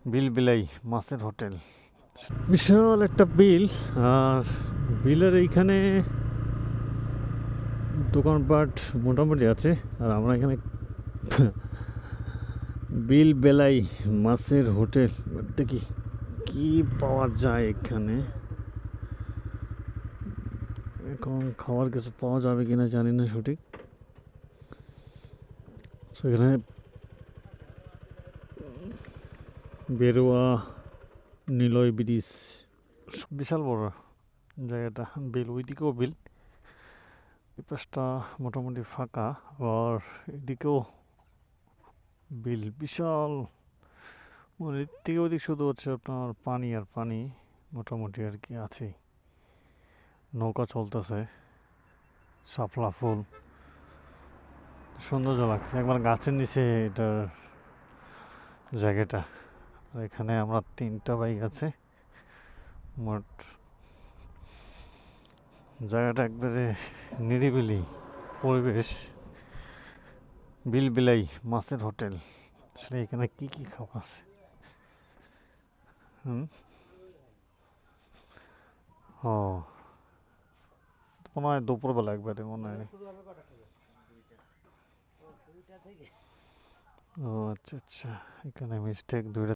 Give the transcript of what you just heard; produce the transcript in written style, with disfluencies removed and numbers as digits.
বিল বিলাই মাছের হোটেল, বিশাল একটা বিল। আর বিলের এইখানে দোকানপাট মোটামুটি আছে। আর আমরা এখানে বিল বেলাই মাছের হোটেল দেখি কি পাওয়া যায় এখানে। এখন খাওয়ার কিছু পাওয়া যাবে কিনা জানি না সঠিক। সেখানে বেরোয়া নিলয় ব্রিজ, বিশাল বড় জায়গাটা। বিল ওইদিকেও বিল, এই পাশটা মোটামুটি ফাঁকা। আর এদিকেও বিল বিশাল, মানে এদিক থেকে ওদিক শুধু হচ্ছে আপনার পানি আর পানি, মোটামুটি আর কি আছেই। নৌকা চলতেছে, শাপলা ফুল, সৌন্দর্য লাগছে একবার গাছের নিচে এটার জায়গাটা। আর এখানে আমরা 3টা বাইক আছে মোট। জায়গাটা একবারে নিরিবিলি পরিবেশ। বিল বিলাই মাছের হোটেল, আসলে এখানে কি কি খাওয়া আছে? হুম, ও মনে হয় দুপুরবেলা একবারে মনে হয়। ও আচ্ছা আচ্ছা, এখানে মিস্টেক 2টা